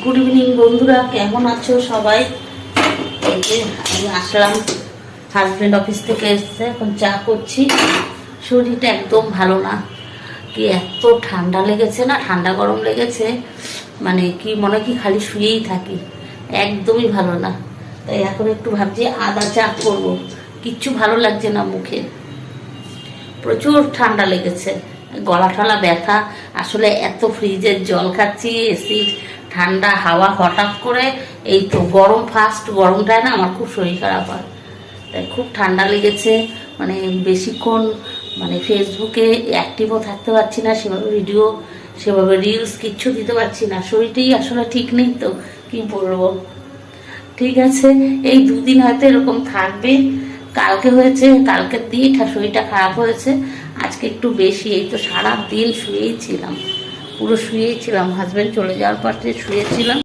Good evening বন্ধুরা, কেমন আছো সবাই? এই যে আমি আসলাম, হাজব্যান্ড অফিস থেকে এসছে, এখন চা করছি। শরীরটা একদম ভালো না, কি এত ঠান্ডা লেগেছে না, ঠান্ডা গরম লেগেছে, মানে কি মনে কি খালি শুয়েই থাকি, একদমই ভালো না। তাই এখন একটু ভাবছি আদা চা করবো, কিচ্ছু ভালো লাগছে না মুখে, প্রচুর ঠান্ডা লেগেছে, গলা টলা ব্যথা। আসলে এত ফ্রিজের জল খাচ্ছি, এসির ঠান্ডা হাওয়া, হঠাৎ করে এই তো গরম, ফার্স্ট গরমটায় না আমার খুব শরীর খারাপ হয়। তাই খুব ঠান্ডা লেগেছে, মানে বেশিক্ষণ মানে ফেসবুকে অ্যাক্টিভও থাকতে পারছি না, সেভাবে ভিডিও, সেভাবে রিলস কিচ্ছু দিতে পারছি না। শরীরটাই আসলে ঠিক নেই, তো কি বলবো। ঠিক আছে, এই দুদিন হয়তো এরকম থাকবে। কালকে হয়েছে, কালকের দিয়ে শরীরটা খারাপ হয়েছে, আজকে একটু বেশি। এই তো সারা দিন শুয়েই ছিলাম, পুরো শুয়েই ছিলাম, হাজব্যান্ড চলে যাওয়ার পর থেকে শুয়েছিলাম।